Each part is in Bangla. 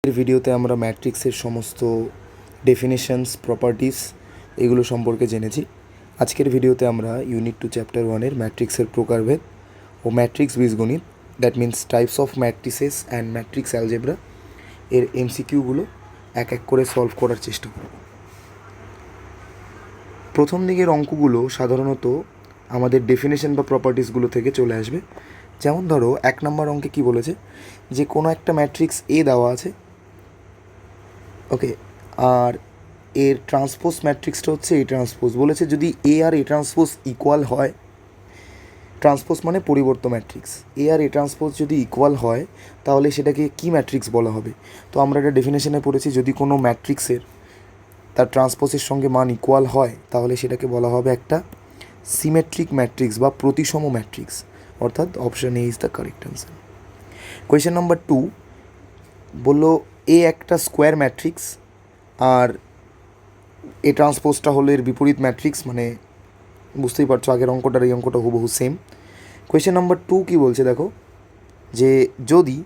এই ভিডিওতে আমরা ম্যাট্রিক্সের সমস্ত ডেফিনেশনস, প্রপার্টিস এগুলো সম্পর্কে জেনেছি। আজকের ভিডিওতে আমরা ইউনিট 2 চ্যাপ্টার 1-এর ম্যাট্রিক্সের প্রকারভেদ ও ম্যাট্রিক্স বীজগণিত, that means types of matrices and matrix algebra এর এমসিকিউগুলো এক এক করে সলভ করার চেষ্টা করব। প্রথম দিকের অঙ্কগুলো সাধারণত আমাদের ডেফিনেশন বা প্রপার্টিসগুলো থেকে চলে আসবে। যেমন ধরো 1 নম্বর অঙ্কে কি বলেছে, যে কোনো একটা ম্যাট্রিক্স এ দেওয়া আছে, ওকে, আর এর ট্রান্সপোজ ম্যাট্রিক্সটা হচ্ছে এ ট্রান্সপোজ। বলেছে যদি এ আর এ ট্রান্সপোজ ইকুয়াল হয়, ট্রান্সপোজ মানে পরিবর্ত ম্যাট্রিক্স, এ আর এ ট্রান্সপোজ যদি ইকুয়াল হয় তাহলে সেটাকে কি ম্যাট্রিক্স বলা হবে। তো আমরা এটা ডেফিনেশনে পড়েছি, যদি কোনো ম্যাট্রিক্সের তার ট্রান্সপোজের সঙ্গে মান ইকুয়াল হয় তাহলে সেটাকে বলা হবে একটা সিমেট্রিক ম্যাট্রিক্স বা প্রতিসম ম্যাট্রিক্স, অর্থাৎ option A is the correct answer. Question number 2 বললো এ একটা স্কোয়ার ম্যাট্রিক্স আর এ ট্রান্সপোজটা হলো এর বিপরীত ম্যাট্রিক্স, মানে বুঝতেই পারছো আগের অঙ্কটার এই অঙ্কটা হুবহু সেম। কোয়েশ্চেন নাম্বার 2 কী বলছে দেখো, যে যদি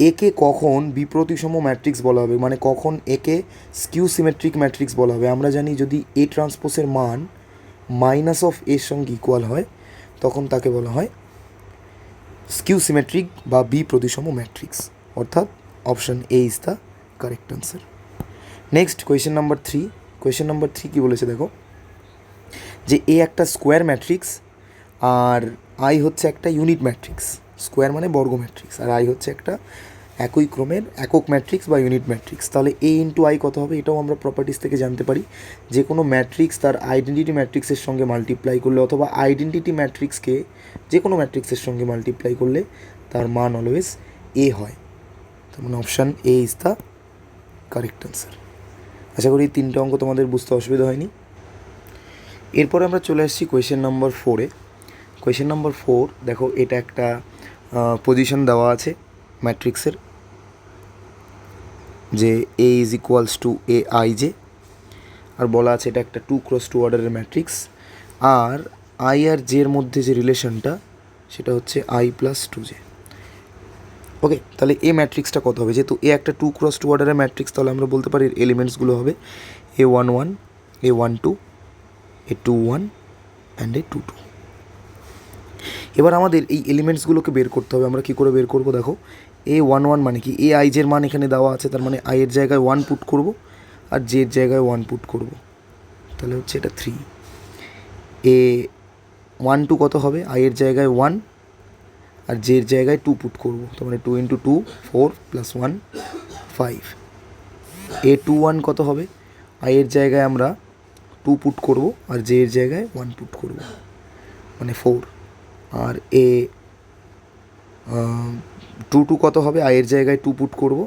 একে কখন বিপ্রতিসম ম্যাট্রিক্স বলা হবে, মানে কখন একে স্কিউ সিমেট্রিক ম্যাট্রিক্স বলা হবে। আমরা জানি যদি এ ট্রান্সপোজের মান মাইনাস অফ এর সঙ্গে ইকুয়াল হয় তখন তাকে বলা হয় স্কিউ সিমেট্রিক বা বিপ্রতিসম ম্যাট্রিক্স, অর্থাৎ option A is the correct answer. Next question number 3। Question number 3 কী বলেছে দেখো, যে এ একটা স্কোয়ার ম্যাট্রিক্স আর আই হচ্ছে একটা ইউনিট ম্যাট্রিক্স। স্কোয়ার মানে বর্গ ম্যাট্রিক্স, আর আই হচ্ছে একটা একই ক্রমের একক ম্যাট্রিক্স বা ইউনিট ম্যাট্রিক্স। তাহলে এ ইন্টু আই কত হবে, এটাও আমরা প্রপার্টিস থেকে জানতে পারি। যে কোনো ম্যাট্রিক্স তার আইডেন্টিটি ম্যাট্রিক্সের সঙ্গে মাল্টিপ্লাই করলে, অথবা আইডেন্টিটি ম্যাট্রিক্সকে যে কোনো ম্যাট্রিক্সের সঙ্গে মাল্টিপ্লাই করলে তার মান অলওয়েজ এ হয়। তার মানে option A is the correct answer. আশা করি 3টে অঙ্ক তোমাদের বুঝতে অসুবিধা হয়নি। এরপরে আমরা চলে আসছি কোয়েশ্চেন নম্বর 4-এ। কোয়েশ্চেন নম্বর 4 দেখো, এটা একটা পজিশন দেওয়া আছে ম্যাট্রিক্সের, যে A is equals to A I J, আর বলা আছে এটা একটা 2x2 অর্ডারের ম্যাট্রিক্স, আর আই আর জের মধ্যে যে রিলেশনটা সেটা হচ্ছে আই প্লাস 2j। ওকে, তাহলে এ ম্যাট্রিক্সটা কত হবে, যেহেতু এ একটা 2x2 অর্ডারের ম্যাট্রিক্স, তাহলে আমরা বলতে পারি এর এলিমেন্টসগুলো হবে A11, A12, A21 and A22। এবার আমাদের এই এলিমেন্টসগুলোকে বের করতে হবে। আমরা কী করে বের করব দেখো, A11 মানে কি, এ আইজের মান এখানে দেওয়া আছে, তার মানে আই এর জায়গায় 1 পুট করব আর জের জায়গায় 1 পুট করব, তাহলে হচ্ছে এটা 3। A12 কত হবে, আই এর জায়গায় 1 আর জের জায়গায় 2 পুট করব, তার মানে 2 × 2 4 + 1 5। A21 কত হবে, আই এর জায়গায় আমরা 2 পুট করব আর জের জায়গায় 1 পুট করব, মানে 4। আর A22 কত হবে, আয়ের জায়গায় 2 পুট করব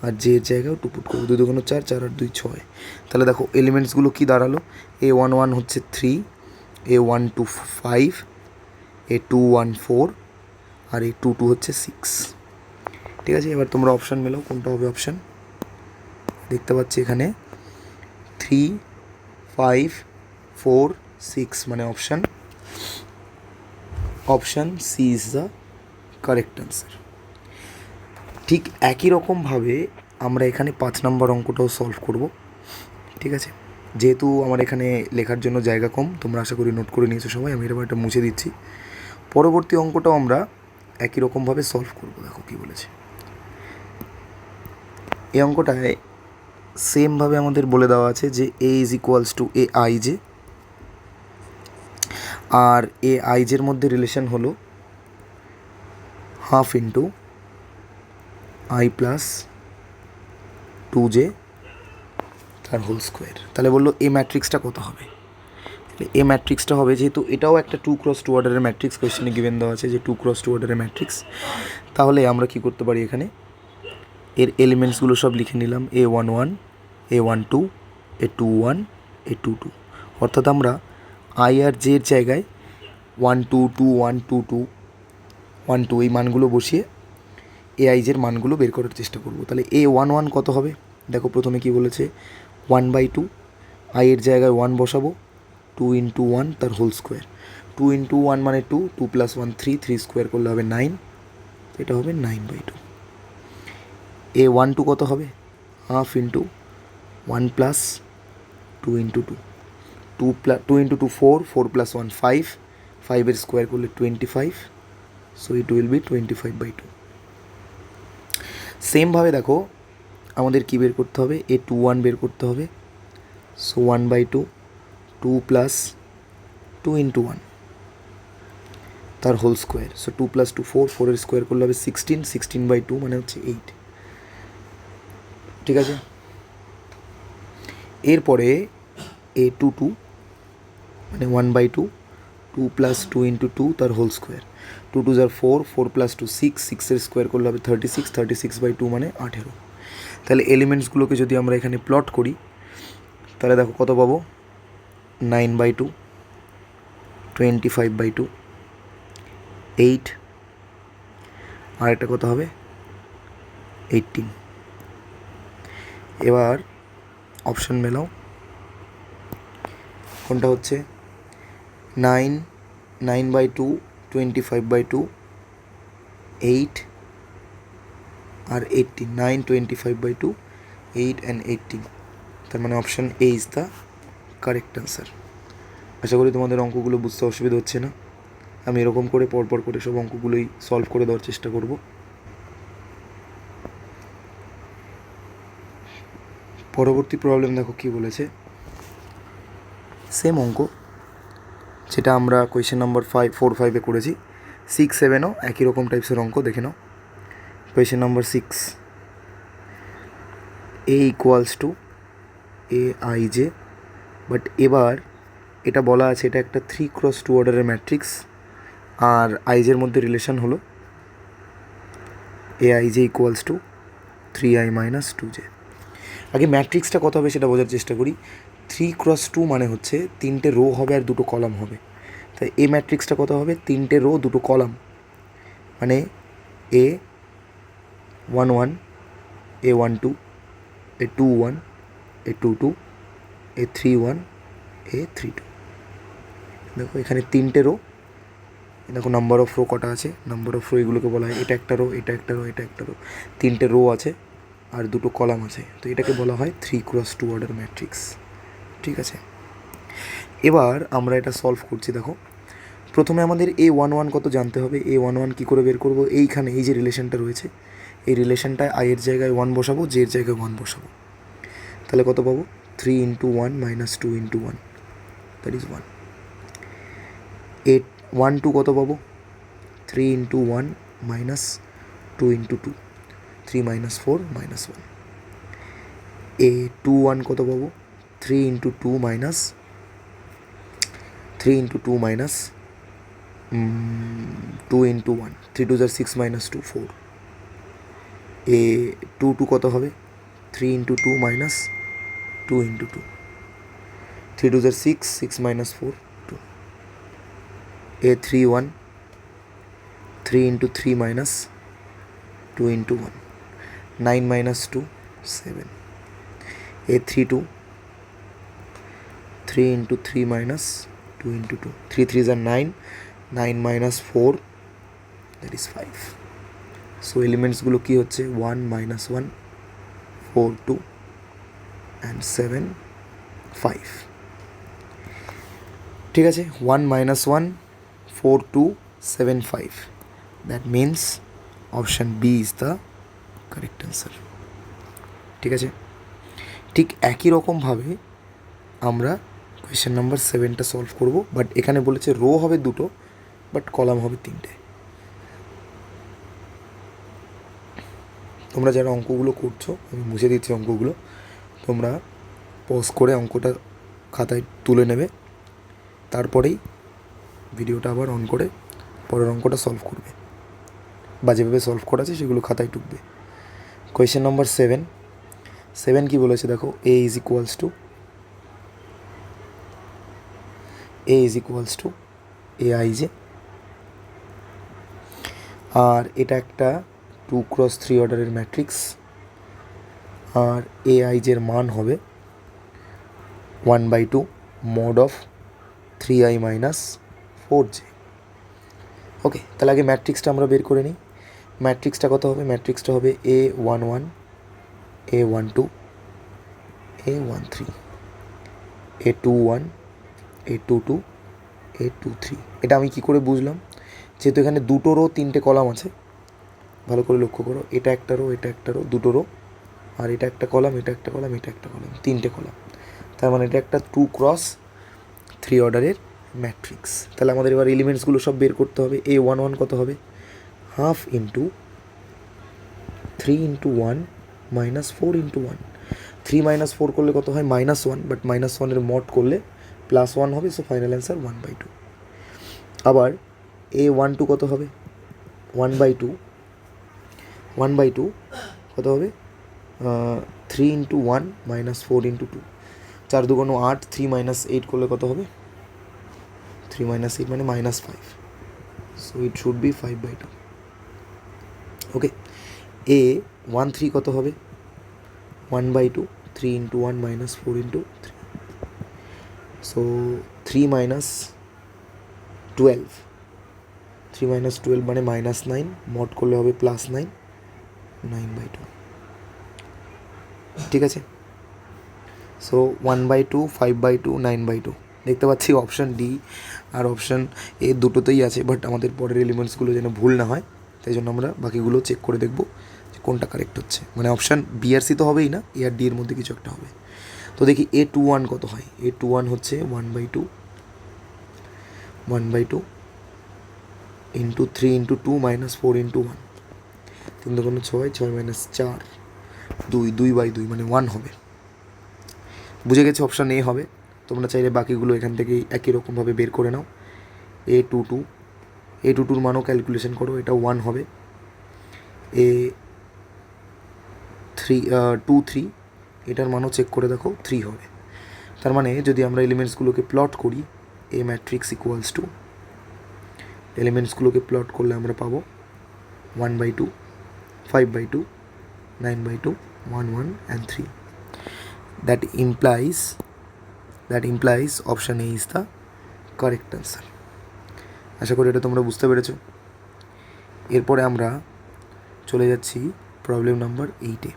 আর জের জায়গায় 2 পুট করব, 2 × 2 = 4, 4 × 2 = 6। তাহলে দেখো এলিমেন্টসগুলো কী দাঁড়ালো, A11 হচ্ছে 3, A12 5, A21 4 আর A22 হচ্ছে 6। ঠিক আছে, এবার তোমরা অপশান মেলাও, কোনটা হবে অপশান। দেখতে পাচ্ছি এখানে 3 5 4 6, মানে option C is the correct answer. ঠিক একই রকমভাবে আমরা এখানে 5 নম্বর অঙ্কটাও সলভ করব। ঠিক আছে, যেহেতু আমার এখানে লেখার জন্য জায়গা কম, তোমরা আশা করি নোট করে নিয়েছো সবাই, আমি এরকম একটা মুছে দিচ্ছি। পরবর্তী অঙ্কটাও আমরা একই রকমভাবে সলভ করব। দেখো কী বলেছে, এই অঙ্কটায় সেমভাবে আমাদের বলে দেওয়া আছে যে A is equals to A I J, আর এ আই জের মধ্যে রিলেশন হলো half into I plus 2j তার হোল স্কোয়ার। তাহলে বললো এ ম্যাট্রিক্সটা কত হবে, এ ম্যাট্রিক্সটা হবে, যেহেতু এটাও একটা 2x2 অর্ডারের ম্যাট্রিক্স, কোয়েশ্চেনে গিভেন দেওয়া আছে যে 2x2 অর্ডারের ম্যাট্রিক্স, তাহলে আমরা কি করতে পারি, এখানে এর এলিমেন্টসগুলো সব লিখে নিলাম, A11, A12, A21, A22, অর্থাৎ আমরা আই আর জের জায়গায় 1 2 2 1 2 2 1 2 এই মানগুলো বসিয়ে এ আইজের মানগুলো বের করার চেষ্টা করব। তাহলে A11 কত হবে, দেখো প্রথমে কি বলেছে 1/2, আই এর জায়গায় 1 বসাবো, 2 × 1 তার হোল স্কোয়ার, 2 × 1 মানে 2, 2 + 1 3, 3 স্কোয়ার করলে হবে 9, এটা হবে 9/2। A12 কত হবে, half into 1 plus 2 into 2, 2 into 2 4, 4 plus 1 5, 5 square করলে 25, সো ইট উইল বি 25/2। সেমভাবে দেখো আমাদের কী বের করতে হবে, A21 বের করতে হবে, সো 1/2, 2 প্লাস 2 ইন্টু 1 তার whole square, so 2 plus 2 4, 4 square করলে হবে 16, 16/2 মানে হচ্ছে 8। ঠিক আছে, এরপরে A22 মানে 1/2, 2 প্লাস 2 ইন্টু 2 তার হোল স্কোয়ার, 2 2 जार 4, 4 প্লাস 2 6, 6 স্কোয়ার করলে হবে 36, 36/2 মানে 18। তাহলে এলিমেন্টসগুলোকে যদি আমরা এখানে প্লট করি তাহলে দেখো কত পাবো, 9/2, 25/2, 8, আর একটা কত হবে 18। এবার অপশান মেলাও, কোনটা হচ্ছে 9, 9/2, 25/2, 8 আর 18, 9, 25/2, 8 and 18, তার মানে option A is the correct answer. আশা করি তোমাদের অঙ্কগুলো বুঝতে অসুবিধা হচ্ছে না। আমি এরকম করে পরপর করে সব অঙ্কগুলোই সলভ করে দেওয়ার চেষ্টা করব। পরবর্তী প্রবলেম দেখো কী বলেছে, সেম অঙ্ক যেটা আমরা কোয়েশ্চেন নাম্বার 4 5-এ করেছি, 6 7ও একই রকম টাইপসের অঙ্ক, দেখে নাও। Question number 6, A equals to AIJ, but এবার এটা বলা আছে এটা একটা 3x2 অর্ডারের ম্যাট্রিক্স, আর আইজের মধ্যে রিলেশন হলো AIJ equals to 3i minus 2j। আগে ম্যাট্রিক্সটা কত হবে সেটা বোঝার চেষ্টা করি। 3x2 মানে হচ্ছে 3টে রো হবে আর 2টো কলাম হবে, তাই এই ম্যাট্রিক্সটা কত হবে, 3টে রো 2টো কলাম, মানে A11, A12, A21, A22, A31, A32। দেখো এখানে 3টে রো, দেখো নাম্বার অফ রো কটা আছে, নাম্বার অফ রো এগুলোকে বলা হয়, এটা একটা রো, এটা একটা রো, এটা একটা রো, 3টে রো আছে আর 2টো কলাম আছে, তো এটাকে বলা হয় 3x2 অর্ডার ম্যাট্রিক্স। ঠিক আছে, এবার আমরা এটা সলভ করছি। দেখো প্রথমে আমাদের A11 কত জানতে হবে, A11 কী করে বের করব, এইখানে এই যে রিলেশনটা রয়েছে এই রিলেশনটায় আই এর জায়গায় 1 বসাবো, জে এর জায়গায় 1 বসাবো, তাহলে কত পাবো, 3 into 1 minus 2 into 1, that is 1। 1 2 কত পাবো, 3 into 1 minus 2 into 2, 3 minus 4 minus 1। A21 কত পাবো, 3 into 2 minus 3 into 2 minus 2 into 1, 3 2 jar 6 minus 2 4। A22 কত হবে, 3 into 2 minus 2 into 2, 3 2 jar 6, 6 minus 4 2। A31, 3 into 3 minus 2 into 1, 9 minus 2 7। A32, 3 into 3 minus 2 into 2, 3 3 जार 9, 9 মাইনাস 4, দ্যাট ইজ 5। সো এলিমেন্টসগুলো কী হচ্ছে, 1 মাইনাস 1 4 2 অ্যান্ড 7 5। ঠিক আছে, 1 minus 1 4 2 7 5, that means option B is the correct answer. ঠিক আছে, ঠিক একই রকমভাবে আমরা কোয়েশ্চেন নাম্বার 7টা সলভ করব, বাট এখানে বলেছে রো হবে 2টো বাট কলাম হবে 3টে। তোমরা যারা অঙ্কগুলো করছো, আমি মুছে দিচ্ছি অঙ্কগুলো, তোমরা পজ করে অঙ্কটা খাতায় তুলে নেবে, তারপরেই ভিডিওটা আবার অন করে পরের অঙ্কটা সলভ করবে, বা যেভাবে সলভ করা আছে সেগুলো খাতায় টুকবে। কোয়েশ্চেন নাম্বার 7 কী বলেছে দেখো, এ ইজ ইকুয়ালস টু AIJ, আর এটা একটা 2x3 অর্ডারের ম্যাট্রিক্স, আর AIJের মান হবে 1/2 mod of 3i minus 4j। ওকে, তাহলে আগে ম্যাট্রিক্সটা আমরা বের করে নিই। ম্যাট্রিক্সটা কত হবে, ম্যাট্রিক্সটা হবে A11 A12, A13, A21, A22, A23। এটা আমি কী করে বুঝলাম? যেহেতু এখানে দুটো রো তিনটে কলাম আছে, ভালো করে লক্ষ্য করো, এটা একটা রো, এটা একটা রো, দুটো রো, আর এটা একটা কলাম, এটা একটা কলাম, এটা একটা কলাম, তিনটে কলাম। তার মানে এটা একটা 2x3 অর্ডারের ম্যাট্রিক্স। তাহলে আমাদের এবার এলিমেন্টসগুলো সব বের করতে হবে। A11 কত হবে? Half into 3 into 1 minus 4 into 1। 3 minus 4 করলে কত হয়? -1, বাট -1 মড করলে +1 হবে, সো ফাইনাল অ্যান্সার 1/2। আবার A12 কত হবে? 1/2, 1/2 কত হবে? 3 ইন্টু 1 মাইনাস 4 ইন্টু 2, 4 2 8, 3 মাইনাস 8 করলে কত হবে? 3 মাইনাস 8 মানে -5, so it should be 5/2। Okay, A13 কত হবে? 1/2, 3 into 1 minus 4 into 3, so 3 minus 12, 3 minus 12 মানে -9, মড করলে হবে +9, 9/2। ঠিক আছে, সো 1/2, 5/2, 9/2। দেখতে পাচ্ছি অপশান ডি আর অপশান এ দুটোতেই আছে, বাট আমাদের পরের এলিমেন্টসগুলো যেন ভুল না হয় তাই জন্য আমরা বাকিগুলো চেক করে দেখব যে কোনটা কারেক্ট হচ্ছে। মানে অপশান বি আর সি তো হবেই না, এ আর ডি এর মধ্যে কিছু একটা হবে। তো দেখি A21 কত হয়? A21 হচ্ছে 1/2, 1/2 into 3 into 2 minus 4 into 1, 3 2 6, 6 minus 4, 2, 2/2 মানে 1 হবে। বুঝে গেছে অপশান এ হবে। তোমরা চাইলে বাকিগুলো এখান থেকে একই রকমভাবে বের করে নাও। A22 মানও ক্যালকুলেশন করো, এটা 1 হবে। A23 এটার মানও চেক করে দেখো, 3 হবে। তার মানে যদি আমরা এলিমেন্টসগুলোকে প্লট করি, এ ম্যাট্রিক্স ইকুয়ালস টু, এলিমেন্টসগুলোকে প্লট করলে আমরা পাবো 1/2, 5/2, 9/2, 1 1 and 3. That implies option A is the correct answer. আশা করি এটা তোমরা বুঝতে পেরেছো। এরপরে আমরা চলে যাচ্ছি প্রবলেম নাম্বার 8-এ।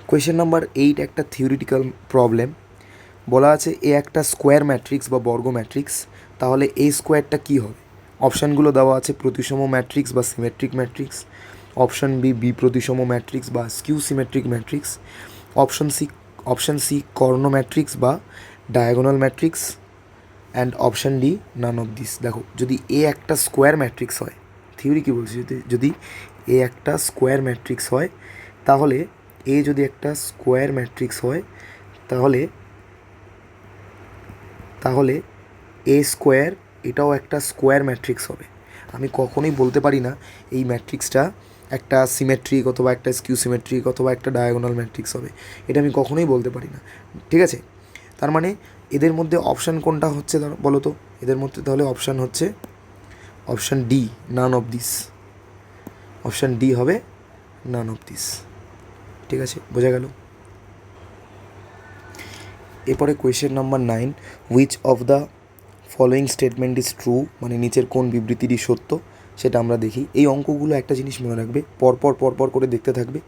কোয়েশ্চেন নাম্বার 8 একটা থিওরিটিক্যাল প্রবলেম। বলা আছে এ একটা স্কোয়ার ম্যাট্রিক্স বা বর্গ ম্যাট্রিক্স, তাহলে এই স্কোয়ারটা কী হবে? অপশানগুলো দেওয়া আছে প্রতিসম ম্যাট্রিক্স বা সিমেট্রিক ম্যাট্রিক্স, অপশান বি প্রতিসম ম্যাট্রিক্স বা skew symmetric matrix, option C কর্ণ ম্যাট্রিক্স বা diagonal matrix, and option D none of this. দেখো, যদি এ একটা স্কোয়ার ম্যাট্রিক্স হয়, থিওরি কী বলছে, যদি এ একটা স্কোয়ার ম্যাট্রিক্স হয়, তাহলে এ যদি একটা স্কোয়ার ম্যাট্রিক্স হয় তাহলে এ স্কোয়ার এটাও একটা স্কোয়ার ম্যাট্রিক্স হবে। আমি কখনোই বলতে পারি না এই ম্যাট্রিক্সটা একটা সিমেট্রিক অথবা একটা স্কিউ সিমেট্রিক অথবা একটা ডায়াগোনাল ম্যাট্রিক্স হবে, এটা আমি কখনোই বলতে পারি না। ঠিক আছে, তার মানে এদের মধ্যে অপশান কোনটা হচ্ছে বলো তো? এদের মধ্যে তাহলে অপশান হচ্ছে option D, none of this. Option D হবে নান অফ দিস। ঠিক আছে, বোঝা গেল? এরপরে question number 9, which of the following statement is true, মানে নিচের কোন বিবৃতিটি সত্য সেটা আমরা দেখি। এই অঙ্কগুলো একটা জিনিস মনে রাখবে, পরপর করে দেখতে থাকবে।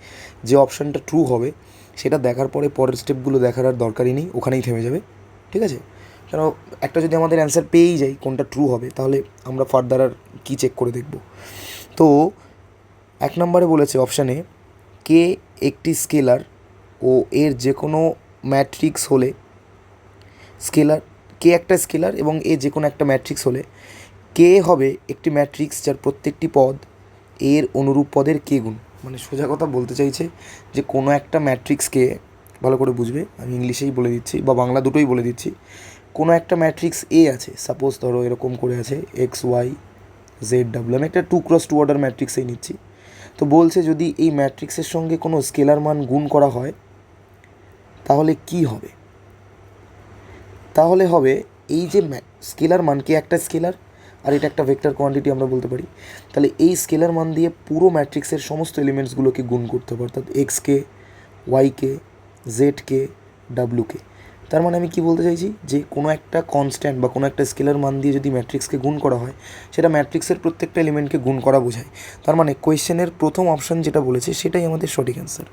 যে অপশানটা ট্রু হবে সেটা দেখার পরে পরের স্টেপগুলো দেখার আর দরকারই নেই, ওখানেই থেমে যাবে। ঠিক আছে, কেন একটা যদি আমাদের অ্যান্সার পেয়েই যাই কোনটা ট্রু হবে, তাহলে আমরা ফার্দার আর কী চেক করে দেখব? তো 1 নম্বরে বলেছে অপশানে কে একটি স্কেলার ও এর যে কোনো ম্যাট্রিক্স হলে, স্কেলার কে একটা স্কেলার এবং এ যে কোনো একটা ম্যাট্রিক্স হলে কে হবে একটি ম্যাট্রিক্স যার প্রত্যেকটি পদ এর অনুরূপ পদের কে গুণ। মানে সোজা কথা বলতে চাইছে যে কোনো একটা ম্যাট্রিক্সকে, ভালো করে বুঝবে, আমি ইংলিশেই বলে দিচ্ছি বা বাংলা দুটোই বলে দিচ্ছি। কোনো একটা ম্যাট্রিক্স এ আছে, সাপোজ ধরো এরকম করে আছে XYZ, আমি একটা 2x2 অর্ডার ম্যাট্রিক্সেই নিচ্ছি। তো বলছে যদি এই ম্যাট্রিক্সের সঙ্গে কোনো স্কেলার মান গুণ করা হয় তাহলে কি হবে? তাহলে হবে এই যে স্কেলার মান, কে একটা স্কেলার আর এটা একটা ভেক্টর কোয়ান্টিটি আমরা বলতে পারি, তাহলে এই স্কেলার মান দিয়ে পুরো ম্যাট্রিক্সের সমস্ত এলিমেন্টসগুলোকে গুণ করতে হবে, অর্থাৎ এক্সকে, ওয়াইকে, জেডকে, ডাব্লুকে। তার মানে আমি কি বলতে চাইছি, যে কোনো একটা কনস্ট্যান্ট বা কোনো একটা স্কেলার মান দিয়ে যদি ম্যাট্রিক্সকে গুণ করা হয়, সেটা ম্যাট্রিক্সের প্রত্যেকটা এলিমেন্টকে গুণ করা বোঝায়। তার মানে কোয়েশ্চেনের প্রথম অপশান যেটা বলেছে সেটাই আমাদের সঠিক অ্যান্সার।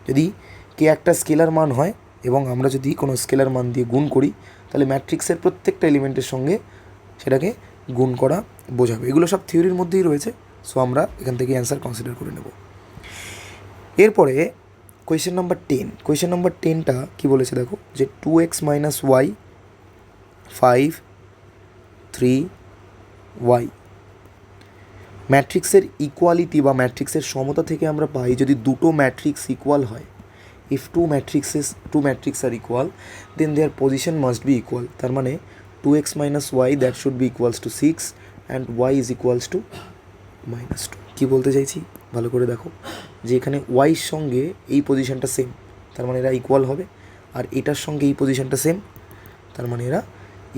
যদি কে একটা স্কেলার মান হয় এবং আমরা যদি কোনো স্কেলার মান দিয়ে গুণ করি, তাহলে ম্যাট্রিক্সের প্রত্যেকটা এলিমেন্টের সঙ্গে সেটাকে গুণ করা বোঝাবে। এগুলো সব থিওরির মধ্যেই রয়েছে, সো আমরা এখান থেকে অ্যান্সার কনসিডার করে নেব। এরপরে কোয়েশ্চেন নাম্বার 10। কোয়েশ্চেন নাম্বার 10টা কী বলেছে দেখো, যে 2x মাইনাস ওয়াই 5 3 ওয়াই ম্যাট্রিক্সের ইকুয়ালিটি বা ম্যাট্রিক্সের সমতা থেকে আমরা পাই, যদি দুটো ম্যাট্রিক্স ইকুয়াল হয়, if two matrix are equal, then their position must be equal. তার মানে 2x minus y that should be equals to 6 and y is equals to -2। কী বলতে চাইছি ভালো করে দেখো, যে এখানে ওয়াইয়ের সঙ্গে এই পজিশনটা সেম, তার মানে এরা ইকুয়াল হবে, আর এটার সঙ্গে এই পজিশনটা সেম, তার মানে এরা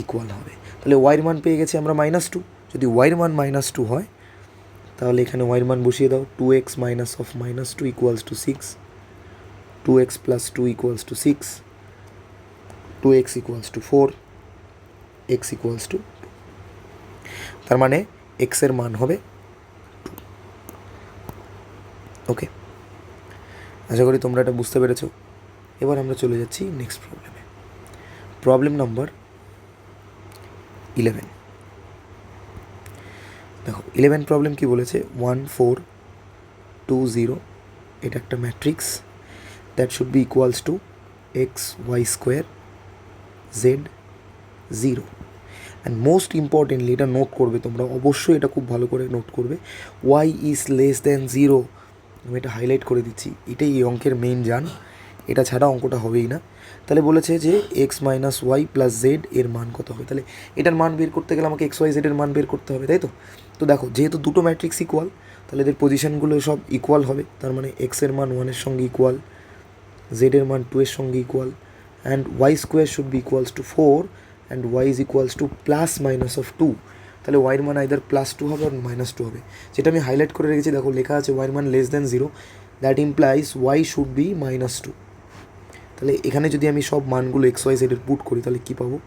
ইকুয়াল হবে। তাহলে ওয়াইয়ের মান পেয়ে গেছি আমরা -2। যদি ওয়াইয়ের মান -2 হয়, তাহলে এখানে ওয়াইয়ের মান বসিয়ে দাও, 2x minus of -2 equals to 6, 2x plus 2 equals to 6, 2x equals to 4, x equals to 2। তার মানে x এর মান হবে 2। ওকে, আশা করি তোমরা এটা বুঝতে পেরেছো। এবার আমরা চলে যাচ্ছি নেক্সট প্রবলেমে। Problem number 11। দেখো 11 প্রবলেম কি বলেছে, 1 4 2 0, এটা একটা matrix that should be equals to x y square z 0। And most importantly এটা নোট করবে তোমরা, অবশ্যই এটা খুব ভালো করে নোট করবে, ওয়াই ইজ লেস দ্যান 0। আমি এটা হাইলাইট করে দিচ্ছি, এটাই এই অঙ্কের মেইন জান, এটা ছাড়া অঙ্কটা হবেই না। তাহলে বলেছে যে x minus y plus z এর মান কত হবে, তাহলে এটার মান বের করতে গেলে আমাকে এক্স ওয়াই জেডের মান বের করতে হবে, তাই তো? তো দেখো, যেহেতু দুটো ম্যাট্রিক্স ইকুয়াল, তাহলে এদের পজিশনগুলো সব ইকুয়াল হবে। তার মানে এক্সের মান 1-এর সঙ্গে ইকুয়াল, জেডের মান 2-এর সঙ্গে equal, and y square should be equals to 4 and y is equals to plus minus of 2। তাহলে ওয়াইয়ের মান আইদার +2 হবে আর -2 হবে, যেটা আমি হাইলাইট করে রেখেছি। দেখো লেখা আছে ওয়াইয়ের মান less than 0, that implies why should be -2। তাহলে এখানে যদি আমি সব মানগুলো এক্স ওয়াই জেডের পুট করি, তাহলে কী পাবো,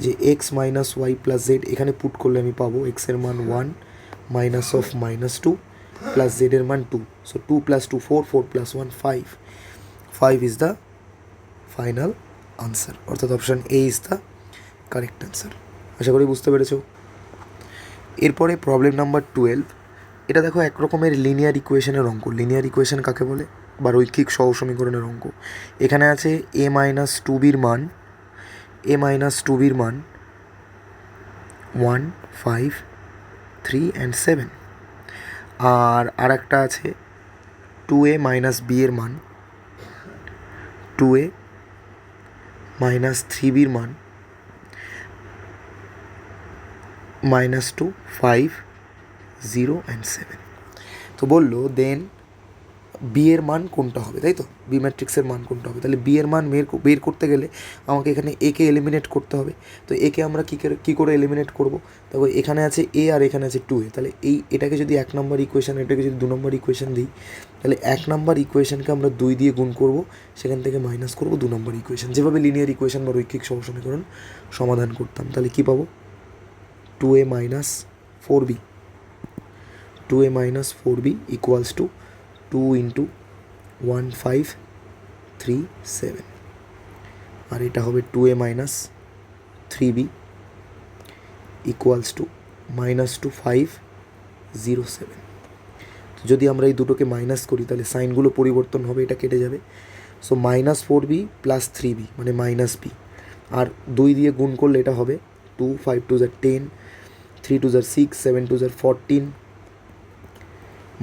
যে x minus y plus z এখানে পুট করলে আমি পাবো এক্সের মান 1 মাইনাস অফ -2 প্লাস জেডের মান 2। So 2 + 2 4, 4 + 1 5, 5 is the final answer, অর্থাৎ option A is the correct answer. আশা করি বুঝতে পেরেছো। এরপরে প্রবলেম নাম্বার 12। এটা দেখো এক রকমের লিনিয়ার ইকুয়েশনের অঙ্ক। লিনিয়ার ইকুয়েশন কাকে বলে, বা রৈখিক সহসমীকরণের অঙ্ক। এখানে আছে a মাইনাস 2bর মান, a মাইনাস 2bর মান 1 5 3 অ্যান্ড 7, আর একটা আছে 2a মাইনাস b এর মান, 2a মাইনাস 3bর মান -2 5 0 অ্যান্ড 7। তো বললো দেন বি এর মান কোনটা হবে, তাই তো? বি ম্যাট্রিক্সের মান কোনটা হবে, তাহলে বি এর মান বের করতে গেলে আমাকে এখানে এ কে এলিমিনেট করতে হবে। তো একে আমরা কী করে এলিমিনেট করব, দেখো এখানে আছে এ আর এখানে আছে 2a, তাহলে এটাকে যদি 1 নম্বর ইকুয়েশান, এটাকে যদি 2 নম্বর ইকুয়েশান দিই, তাহলে 1 নম্বর ইকুয়েশানকে আমরা 2 দিয়ে গুণ করব, সেখান থেকে মাইনাস করব 2 নম্বর ইকুয়েশান, যেভাবে লিনিয়ার ইকুয়েশান বা রৈখিক সহসমীকরণ সমাধান করতাম। তাহলে কী পাবো, 2a minus 4b, 2a minus 4b equals to 2 × 1 5 3 7, আর এটা হবে 2a minus 3b equals to -2 5 0 7। তো যদি আমরা এই দুটোকে মাইনাস করি, তাহলে সাইনগুলো পরিবর্তন হবে, এটা কেটে যাবে। সো -4b প্লাস 3b মানে -b, আর 2 দিয়ে গুণ করলে এটা হবে 2 5 2 10, 3 2 6, 7 2 14,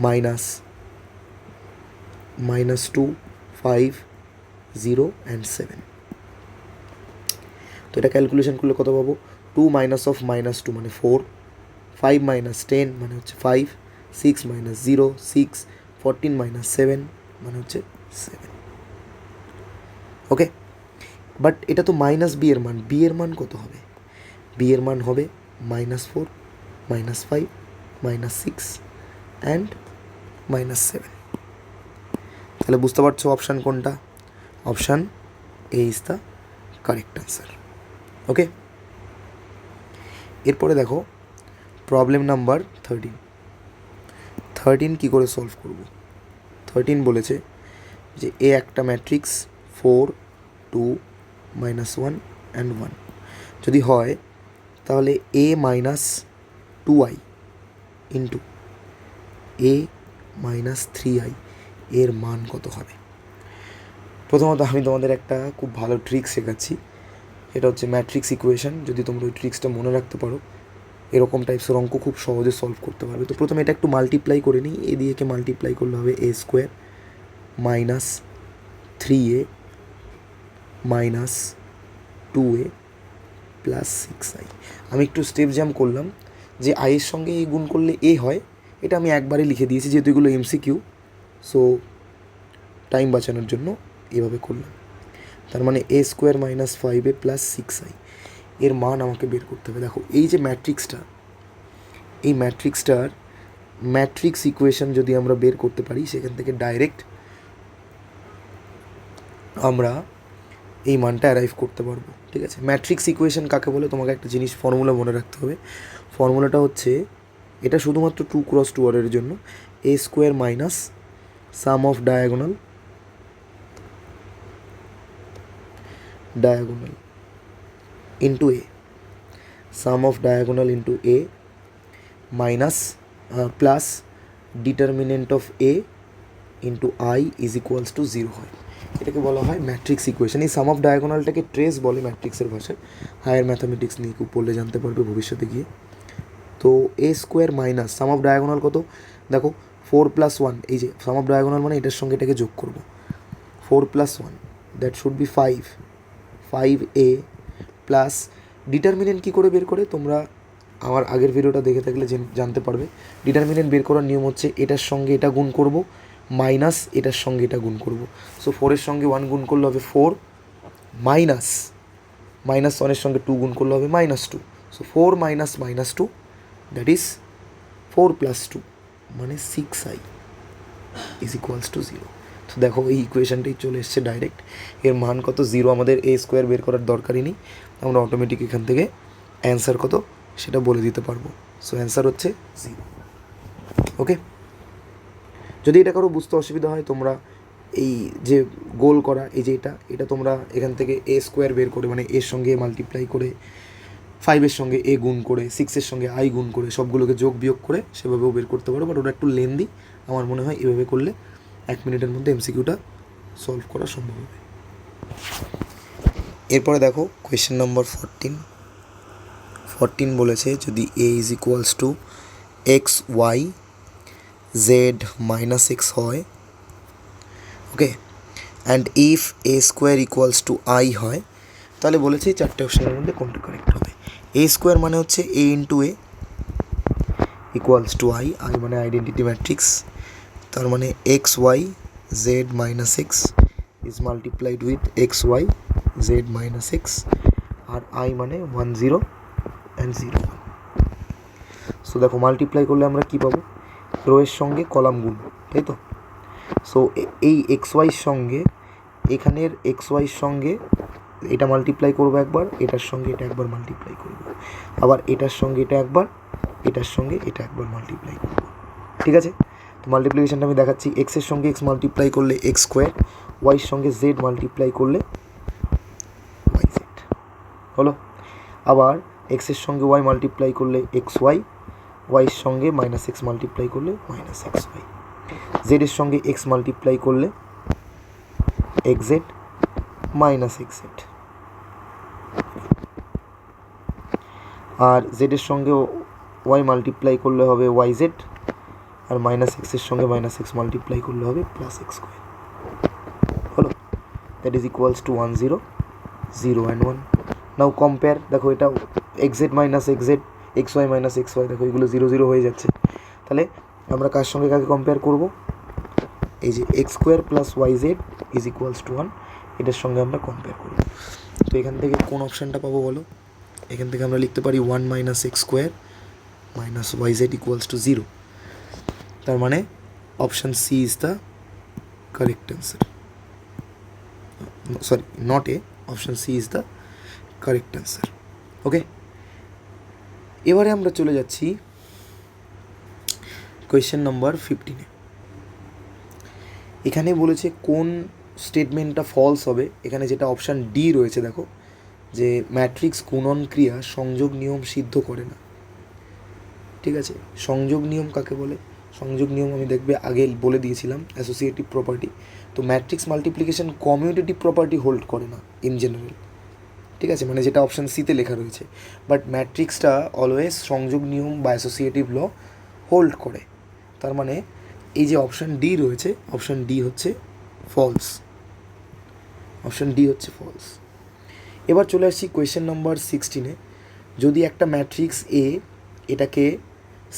-2 5 0 অ্যান্ড 7। তো এটা ক্যালকুলেশন করলে কত পাবো, 2 মাইনাস অফ -2 মানে 4, 5 মাইনাস 10 মানে হচ্ছে 5, 6 মাইনাস 0 6, 14 মাইনাস 7 মানে হচ্ছে 7। ওকে, বাট এটা তো মাইনাস বি এর মান, বি এর মান কত হবে, বি এর মান হবে -4 -5 -6 অ্যান্ড -7। তাহলে বুঝতে পারছো অপশান কোনটা, option A is the correct answer. Okay, এরপরে দেখো প্রবলেম নাম্বার 13 কী করে সলভ করব। 13 বলেছে যে এ একটা ম্যাট্রিক্স 4 2 -1 and 1 যদি হয় তাহলে a - 2i into a - 3i এর মান কত হবে। প্রথমত আমি তোমাদের একটা খুব ভালো ট্রিক্স শেখাচ্ছি, এটা হচ্ছে ম্যাট্রিক্স ইকুয়েশন। যদি তোমরা ওই ট্রিক্সটা মনে রাখতে পারো এরকম টাইপসের অঙ্ক খুব সহজে সলভ করতে পারবে। তো প্রথমে এটা একটু মাল্টিপ্লাই করে নিই, এ দিয়ে মাল্টিপ্লাই করলে হবে a² - 3a - 2a plus 6i। আমি একটু স্টেপ জ্যাম করলাম যে আইয়ের সঙ্গে এ গুণ করলে এ হয়, এটা আমি একবারে লিখে দিয়েছি যেহেতু এগুলো এমসিকিউ, সো টাইম বাঁচানোর জন্য এভাবে করলাম। তার মানে a² - 5a প্লাস 6i এর মান আমাকে বের করতে হবে। দেখো এই যে ম্যাট্রিক্সটা, এই ম্যাট্রিক্সটার ম্যাট্রিক্স ইকুয়েশন যদি আমরা বের করতে পারি সেখান থেকে ডাইরেক্ট আমরা এই মানটা অ্যারাইভ করতে পারবো। ঠিক আছে, ম্যাট্রিক্স ইকুয়েশন কাকে বলে তোমাকে একটা জিনিস ফর্মুলা মনে রাখতে হবে। ফর্মুলাটা হচ্ছে, এটা শুধুমাত্র 2x2 অর্ডারের জন্য, a² minus some off diagonal into A, some off diagonal into A minus plus determinant of A into I is equals two 0 হয়। এটাকে বলা হয় ম্যাট্রিক্স ইকুয়েশন। এই সাম অফ ডায়াগোনালটাকে ট্রেস বলে ম্যাট্রিক্সের ভাষায়। হায়ার ম্যাথামেটিক্স নিয়ে খুব পড়লে জানতে পারবে ভবিষ্যতে গিয়ে। তো a² মাইনাস সাম অফ ডায়াগোনাল কত, দেখো 4 + 1, এই যে সাম অফ ডায়াগোনাল মানে এটার সঙ্গে এটাকে যোগ করবো, 4 + 1 that should be 5a plus determinant কী করে বের করে তোমরা আমার আগের ভিডিওটা দেখে থাকলে জানতে পারবে। ডিটারমিনেন্ট বের করার নিয়ম হচ্ছে এটার সঙ্গে এটা গুণ করব মাইনাস এটার সঙ্গে এটা গুণ করব। সো 4-এর সঙ্গে 1 গুণ করলে হবে 4 মাইনাস -1-এর সঙ্গে 2 গুণ করলে হবে -2। সো 4 - -2 দ্যাট ইজ 4 + 2 মানে 6i ইজ ইকুয়ালস টু 0। তো দেখো এই ইকুয়েশনটাই চলে এসছে ডাইরেক্ট, এর মান কত 0, আমাদের a² বের করার দরকারই নেই, আমরা অটোমেটিক এখান থেকে অ্যান্সার কত সেটা বলে দিতে পারবো। সো অ্যান্সার হচ্ছে 0। ওকে, যদি এটা কারো বুঝতে অসুবিধা হয় তোমরা এই যে গোল করা এই যে এটা তোমরা এখান থেকে a² বের করে মানে এর সঙ্গে মাল্টিপ্লাই করে 5-এর সঙ্গে এ গুণ করে 6-এর সঙ্গে আই গুণ করে সবগুলোকে যোগ বিয়োগ করে সেভাবেও বের করতে পারো, বাট ওটা একটু লেন্দি। আমার মনে হয় এভাবে করলে 1 মিনিটের মধ্যে এমসিকিউটা সলভ করা সম্ভব হবে। এরপরে দেখো কোয়েশ্চেন নম্বর 14 বলেছে যদি a is equals to xy z - x হয়, okay, and if a² equals to i হয়, তাহলে বলেছে এই চারটে অপশানের মধ্যে কোনটা কারেক্ট হবে। a² মানে হচ্ছে a into a equals to i মানে আইডেন্টিটি ম্যাট্রিক্স, তার মানে xy z - x is multiplied with xy z - x আর i মানে 1 0 অ্যান্ড 0 1। সো দেখো মাল্টিপ্লাই করলে আমরা কী পাবো, রোয়ের সঙ্গে কলাম গুণ, তাই তো। সো এই xyর সঙ্গে এখানের xyর সঙ্গে এটা মাল্টিপ্লাই করবো একবার, এটার সঙ্গে এটা একবার মাল্টিপ্লাই করবো, আবার এটার সঙ্গে এটা একবার, এটার সঙ্গে এটা একবার মাল্টিপ্লাই করবো। ঠিক আছে, তো মাল্টিপ্লিকেশনটা আমি দেখাচ্ছি। এক্সের সঙ্গে এক্স মাল্টিপ্লাই করলে x², ওয়াইয়ের সঙ্গে জেড মাল্টিপ্লাই করলে yz হলো। আবার এক্সের সঙ্গে ওয়াই মাল্টিপ্লাই করলে xy, ওয়াইয়ের সঙ্গে -x মাল্টিপ্লাই করলে -xy, জেডের সঙ্গে x মাল্টিপ্লাই করলে xz -xz, আর জেডের সঙ্গে ওয়াই মাল্টিপ্লাই করলে হবে yz, আর -xের সঙ্গে -x মাল্টিপ্লাই করলে হবে +x² হলো। That is equals two 1 0 0 and 1। Now compare, দেখো এটা xz -xz, xy -xy, দেখো এগুলো 0 0 হয়ে যাচ্ছে। তাহলে আমরা কার সঙ্গে কাকে কম্পেয়ার করব, এই যে x² + yz is equals two 1, এটার সঙ্গে আমরা কম্পেয়ার করব। তো এখান থেকে কোন অপশানটা পাবো বলো, এখান থেকে আমরা লিখতে পারি 1 - x² - yz ইকুয়ালস টু 0, তার মানে option C is the correct answer. Sorry not A, option C is the correct answer. Okay, এবারে আমরা চলে যাচ্ছি কোয়েশ্চেন নাম্বার 15-এ। এখানে বলেছে কোন স্টেটমেন্টটা ফলস হবে। এখানে যেটা অপশান ডি রয়েছে, দেখো যে ম্যাট্রিক্স গুণন ক্রিয়া সংযোগ নিয়ম সিদ্ধ করে না। ঠিক আছে, সংযোগ নিয়ম কাকে বলে? সংযোগ নিয়ম আমি দেখবে আগে বলে দিয়েছিলাম, অ্যাসোসিয়েটিভ প্রপার্টি। তো matrix multiplication commutative property hold করে না ইন জেনারেল। ঠিক আছে, মানে যেটা অপশান সিতে লেখা রয়েছে। বাট ম্যাট্রিক্সটা অলওয়েজ সংযোগ নিয়ম বা অ্যাসোসিয়েটিভ ল হোল্ড করে। তার মানে এই যে অপশান ডি রয়েছে, অপশান ডি হচ্ছে ফলস। অপশান ডি হচ্ছে ফলস। এবার চলে আসছি কোয়েশ্চেন নাম্বার 16-এ। যদি একটা ম্যাট্রিক্স এ, এটাকে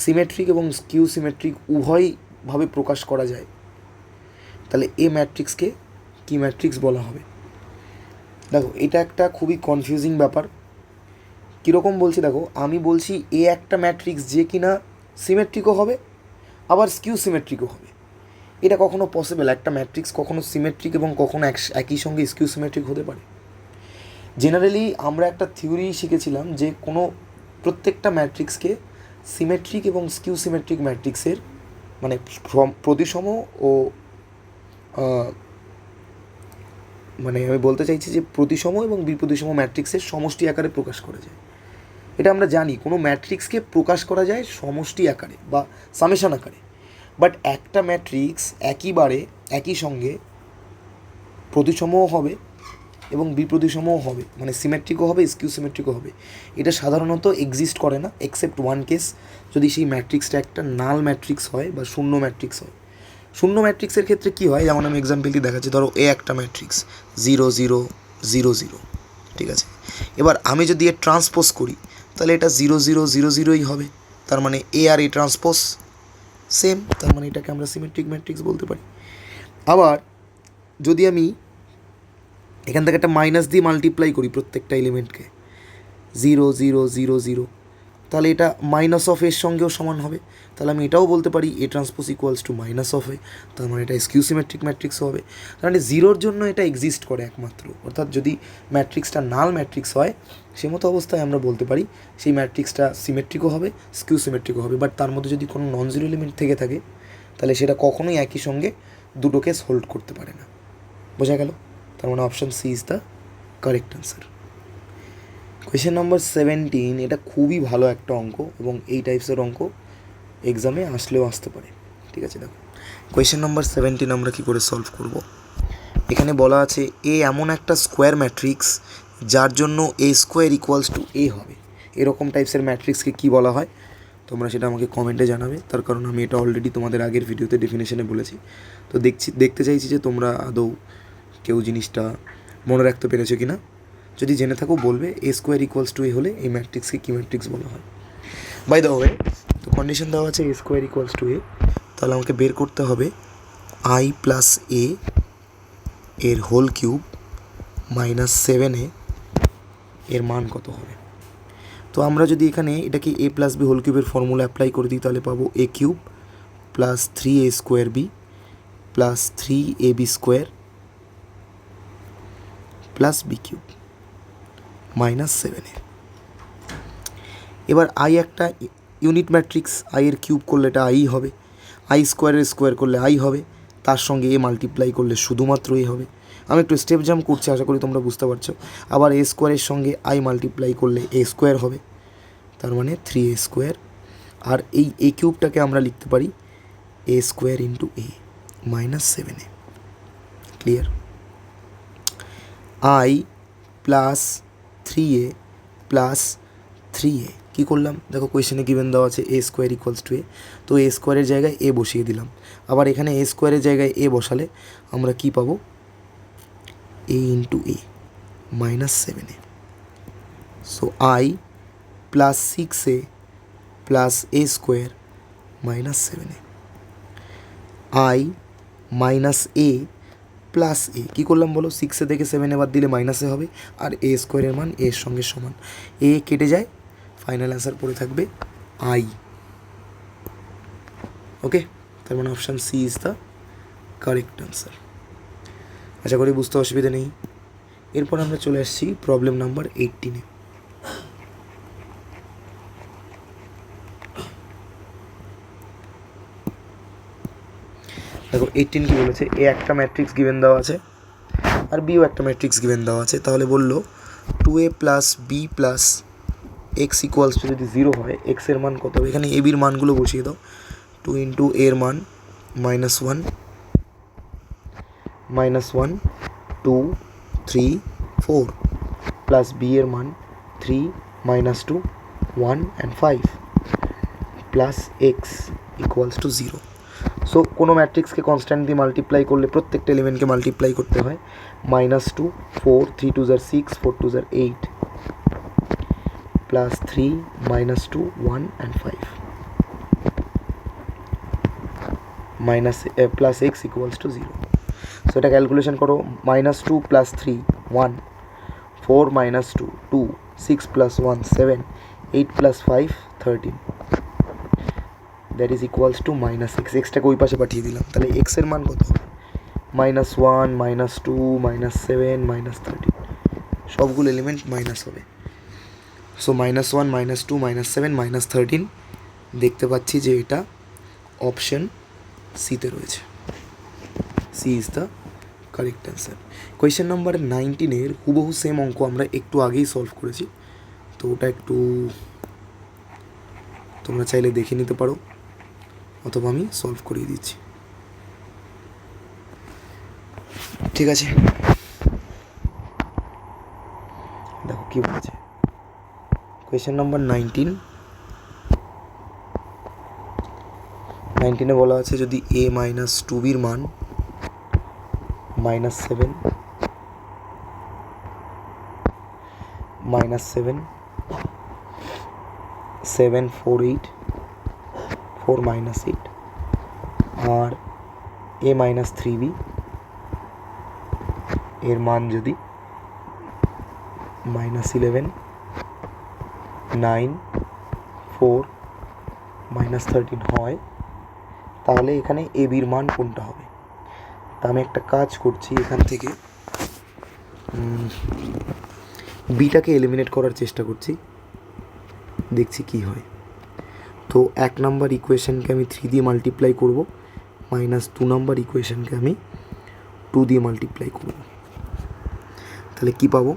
সিমেট্রিক এবং স্কিউ সিমেট্রিক উভয়ভাবে প্রকাশ করা যায়, তাহলে এ ম্যাট্রিক্সকে কি ম্যাট্রিক্স বলা হবে? দেখো এটা একটা খুবই কনফিউজিং ব্যাপার। কীরকম বলছি দেখো, আমি বলছি এ একটা ম্যাট্রিক্স যে কিনা সিমেট্রিকও হবে আবার স্কিউ সিমেট্রিকও হবে। এটা কখনো পসিবল? একটা ম্যাট্রিক্স কখনো সিমেট্রিক এবং কখনো একই সঙ্গে স্কিউ সিমেট্রিক হতে পারে? জেনারেলি আমরা একটা থিওরি শিখেছিলাম যে কোনো প্রত্যেকটা ম্যাট্রিক্সকে সিমেট্রিক এবং স্কিউ সিমেট্রিক ম্যাট্রিক্সের মানে প্রতিসম ও মানে আমি বলতে চাইছি যে প্রতিসম এবং বিপ্রতিসম ম্যাট্রিক্সের সমষ্টি আকারে প্রকাশ করা যায়। এটা আমরা জানি, কোনো ম্যাট্রিক্সকে প্রকাশ করা যায় সমষ্টি আকারে বা সামেশন আকারে। বাট একটা ম্যাট্রিক্স একইবারে একই সঙ্গে প্রতিসমও হবে এবং বিপ্রতিসমও হবে, মানে সিমেট্রিকও হবে স্কিউ সিমেট্রিকও হবে। এটা সাধারণত এক্সিস্ট করে না, এক্সেপ্ট ওয়ান কেস, যদি সেই ম্যাট্রিক্সটা একটা নাল ম্যাট্রিক্স হয় বা শূন্য ম্যাট্রিক্স হয়। শূন্য ম্যাট্রিক্সের ক্ষেত্রে কী হয়, যেমন আমি এক্সাম্পলটি দেখাচ্ছি। ধরো এ একটা ম্যাট্রিক্স 0 0 0 0, ঠিক আছে। এবার আমি যদি এর ট্রান্সপোজ করি তাহলে এটা 0 0 0 0ই হবে। তার মানে এ আর এ ট্রান্সপোজ সেম, তার মানে এটাকে আমরা সিমেট্রিক ম্যাট্রিক্স বলতে পারি। আবার যদি আমি এখান থেকে একটা মাইনাস দিয়ে মাল্টিপ্লাই করি প্রত্যেকটা এলিমেন্টকে 0 0 0 0, তাহলে এটা মাইনাস অফ এর সঙ্গেও সমান হবে। তাহলে আমি এটাও বলতে পারি A transpose equals to minus of A, তার মানে এটা স্কিউ সিমেট্রিক ম্যাট্রিক্স হবে। তার মানে জিরোর জন্য এটা এক্সিস্ট করে একমাত্র। অর্থাৎ যদি ম্যাট্রিক্সটা নাল ম্যাট্রিক্স হয় সে মতো অবস্থায় আমরা বলতে পারি সেই ম্যাট্রিক্সটা সিমেট্রিকও হবে স্কিউ সিমেট্রিকও হবে। বাট তার মধ্যে যদি কোনো নন জিরো এলিমেন্ট থেকে থাকে তাহলে সেটা কখনোই একই সঙ্গে দুটো কেস হোল্ড করতে পারে না। বোঝা গেল? তার মানে option C is the correct answer. Question number 17, এটা খুবই ভালো একটা অঙ্ক এবং এই টাইপসের অঙ্ক এক্সামে আসলেও আসতে পারে। ঠিক আছে, দেখো কোয়েশ্চেন নাম্বার 17 আমরা কী করে সলভ করব। এখানে বলা আছে এ এমন একটা স্কোয়ার ম্যাট্রিক্স যার জন্য এ স্কোয়ার ইকুয়ালস টু এ হবে। এরকম টাইপসের ম্যাট্রিক্সকে কী বলা হয় তোমরা সেটা আমাকে কমেন্টে জানাবে, তার কারণ আমি এটা অলরেডি তোমাদের আগের ভিডিওতে ডেফিনেশনে বলেছি। তো দেখতে চাইছি যে তোমরা আদৌ কেউ জিনিসটা মনে রাখতে পেরেছো কি না। যদি জেনে থাকো বলবে এ স্কোয়ার ইকুয়ালস টু এ হলে এই ম্যাট্রিক্সকে কী ম্যাট্রিক্স বলা হয়। বাই দ্য ওয়ে, তো কন্ডিশন দেওয়া আছে এ স্কোয়ার ইকুয়ালস টু এ, তাহলে আমাকে বের করতে হবে আই প্লাস এ এর হোল কিউব মাইনাস 7a এর মান কত হবে। তো আমরা যদি এখানে এটাকে এ প্লাস বি হোল কিউবের ফর্মুলা অ্যাপ্লাই করে দিই তাহলে পাবো A cube plus 3a square B plus 3ab square plus B cube minus 7a। এবার আই একটা ইউনিট ম্যাট্রিক্স, আই এর কিউব করলে এটা আই হবে, আই স্কোয়ারের স্কোয়ার করলে আই হবে, তার সঙ্গে এ মাল্টিপ্লাই করলে শুধুমাত্র এ হবে। আমি একটু স্টেপ জাম্প করছি, আশা করি তোমরা বুঝতে পারছো। আবার এ স্কোয়ারের সঙ্গে আই মাল্টিপ্লাই করলে এ স্কোয়ার হবে, তার মানে 3a স্কোয়ার। আর এই এ কিউবটাকে আমরা লিখতে পারি A square into A minus 7a। Clear? I plus 3a plus 3a কী করলাম দেখো, কোয়েশ্চেনে গিভেন দেওয়া আছে A square equals to A, তো এ স্কোয়ারের জায়গায় এ বসিয়ে দিলাম। আবার এখানে এ স্কোয়ারের জায়গায় এ বসালে আমরা কি পাবো, A into A minus 7a। So I plus 6a plus A square minus 7a। I minus A plus A কী করলাম বলো, 6 থেকে 7 বাদ দিলে মাইনাসে হবে, আর এ স্কোয়ারের মান এর সঙ্গে সমান। এ কেটে যায়, ফাইনাল অ্যান্সার পড়ে থাকবে আই। ওকে, তার মানে option C is the correct answer. আশা করি বুঝতে অসুবিধা নেই। এরপর আমরা চলে আসছি প্রবলেম নাম্বার 18-এ। দেখো 18 কি বলেছে, এ একটা ম্যাট্রিক্স গিভেন দেওয়া আছে আর বিও একটা ম্যাট্রিক্স গিভেন দেওয়া আছে। তাহলে বললো 2a plus B plus x equals to যদি 0 হয় এক্সের মান কত হবে? এখানে এ বির মানগুলো বসিয়ে দাও। 2 ইন্টু এর মান -1 -1 2 3 4 প্লাস বি এর মান 3 -2 1 and 5 plus x equals two 0। So কোনো ম্যাট্রিক্সকে কনস্ট্যান্ট দিয়ে মাল্টিপ্লাই করলে প্রত্যেকটা এলিমেন্টকে মাল্টিপ্লাই করতে হয়। -2 4 3 2 * 6 4 2 * 8 plus 3 -2 1 and 5 plus x equals two 0। So এটা ক্যালকুলেশন করো। -2 plus 3 1 4 -2 2 6 plus 1 7 8 plus 5 13 that is equals two -x। এক্সটাকে ওই পাশে পাঠিয়ে দিলাম। তাহলে এক্সের মান কত হবে? -1 -2 -7 -13 সবগুলো এলিমেন্ট মাইনাস হবে। সো -1 -2 -7 -13 দেখতে পাচ্ছি যে এটা অপশন সিতে রয়েছে। C is the correct answer. Question number 19-এর হুবহু সেম অঙ্ক আমরা একটু আগেই সলভ করেছি, তো ওটা একটু তোমরা চাইলে দেখে নিতে পারো, অথবা আমি সলভ করিয়ে দিচ্ছি। ঠিক আছে, দেখো কী বলেছে কোয়েশ্চেন নাম্বার 19-এ বলা আছে যদি a - 2bর মান -7 -7 7 4 8 4 -8 আর a - 3b এর মান যদি -11 9 4 -13 হয়, তাহলে এখানে এ বির মান কোনটা হবে? তা আমি একটা কাজ করছি, এখান থেকে বিটাকে এলিমিনেট করার চেষ্টা করছি, দেখছি কি হয়। তো 1 নাম্বার ইকুয়েশনকে আমি 3 দিয়ে মাল্টিপ্লাই করব, -2 নাম্বার ইকুয়েশনকে আমি 2 দিয়ে মাল্টিপ্লাই করব। তাহলে কি পাবো?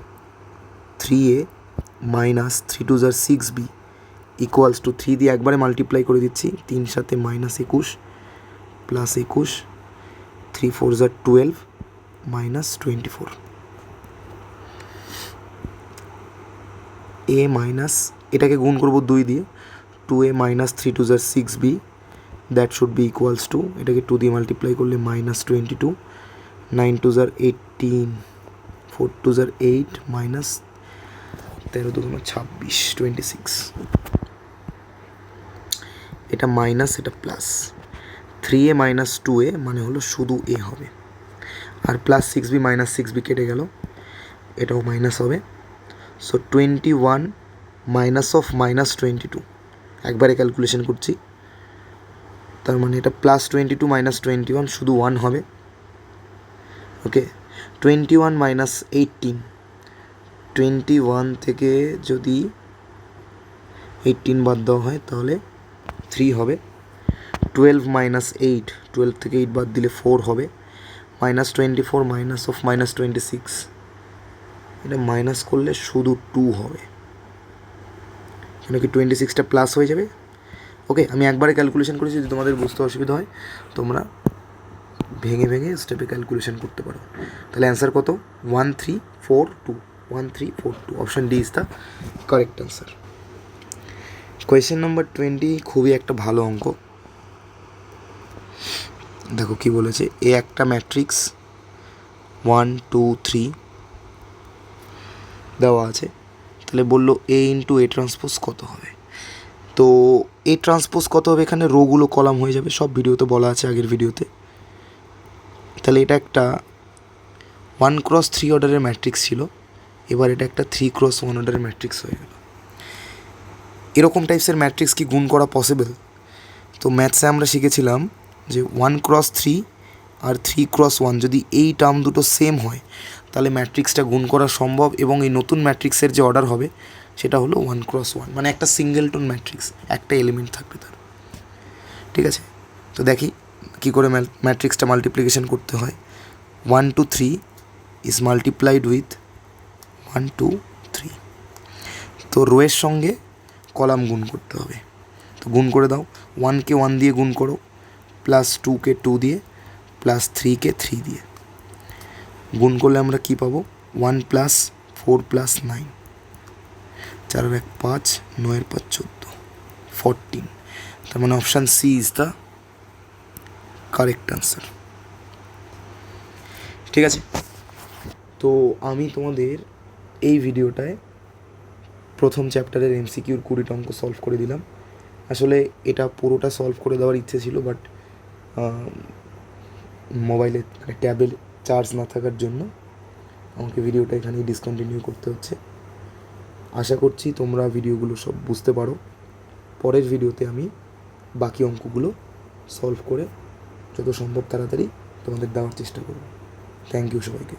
3a - 3 2 * 6b ইকুয়ালস টু 3 দিয়ে একবারে মাল্টিপ্লাই করে দিচ্ছি, 3 সাথে -21 প্লাস 21 3 4 * 12 -24 a মাইনাস, এটাকে গুণ করব 2 দিয়ে, 2a - 3 2 * 6b that should be equals two, এটাকে 2 দিয়ে মাল্টিপ্লাই করলে -22 9 2 * 18 4 2 * 8 -13 2 26 26 এটা মাইনাস, এটা প্লাস। 3a - 2a মানে হলো শুধু a হবে, আর প্লাস 6b - 6b কেটে গেল, এটাও মাইনাস হবে। সো 21 -22 একবারে ক্যালকুলেশন করছি, তার মানে এটা +22 - 21 শুধু 1 হবে। ওকে, 21 - 18 21 থেকে যদি 18 বাদ দেওয়া হয় তাহলে 3 হবে। 12 - 8 12 থেকে 8 বাদ দিলে 4 হবে। -24 -26 এটা মাইনাস করলে শুধু 2 হবে, কেন কি 26টা প্লাস হয়ে যাবে। ওকে, আমি একবারে ক্যালকুলেশন করেছি, যদি তোমাদের বুঝতে অসুবিধা হয় তোমরা ভেঙে ভেঙে স্টেপে ক্যালকুলেশন করতে পারো। তাহলে অ্যান্সার কত? 1342 1342 option D is the correct answer. Question number 20 খুবই একটা ভালো অঙ্ক। দেখো কি বলেছে, এ একটা ম্যাট্রিক্স 1 2 3 দেওয়া আছে, তাহলে বললো a × a ট্রান্সপোজ কত হবে। তো a ট্রান্সপোজ কত হবে, এখানে রোগুলো কলাম হয়ে যাবে, সব ভিডিওতে বলা আছে আগের ভিডিওতে। তাহলে এটা একটা 1x3 অর্ডারের ম্যাট্রিক্স ছিল, এবার এটা একটা 3x1 অর্ডারের ম্যাট্রিক্স হয়ে গেল। এরকম টাইপসের ম্যাট্রিক্স কি গুণ করা পসিবল? তো ম্যাথসে আমরা শিখেছিলাম যে 1x3 আর 3x1 যদি এই টার্ম দুটো সেম হয় তাহলে ম্যাট্রিক্সটা গুণ করা সম্ভব, এবং এই নতুন ম্যাট্রিক্সের যে অর্ডার হবে সেটা হলো 1x1, মানে একটা সিঙ্গেলটন ম্যাট্রিক্স, একটা এলিমেন্ট থাকবে তার। ঠিক আছে, তো দেখি কী করে ম্যাট্রিক্সটা মাল্টিপ্লিকেশন করতে হয়। 1 to 3 ইজ মাল্টিপ্লাইড উইথ 1 2 3। তো রোয়ের সঙ্গে কলাম গুণ করতে হবে, তো গুণ করে দাও। 1কে 1 দিয়ে গুণ করো, প্লাস 2কে 2 দিয়ে, প্লাস 3কে 3 দিয়ে গুণ করলে আমরা কী পাবো? 1 + 4 + 9, 4 আর 1 5, 9 আর 5 14, 14। তার মানে option C is the correct answer. ঠিক আছে, তো আমি তোমাদের এই ভিডিওটায় প্রথম চ্যাপ্টারের এমসিকিউর 20টা অঙ্ক সলভ করে দিলাম। আসলে এটা পুরোটা সলভ করে দেওয়ার ইচ্ছে ছিল, বাট মোবাইলে মানে ট্যাবে চার্জ না থাকার জন্য আমাকে ভিডিওটা এখানেই ডিসকন্টিনিউ করতে হচ্ছে। আশা করছি তোমরা ভিডিওগুলো সব বুঝতে পারো। পরের ভিডিওতে আমি বাকি অঙ্কগুলো সলভ করে যত সম্ভব তাড়াতাড়ি তোমাদের দেওয়ার চেষ্টা করব। থ্যাংক ইউ সবাইকে।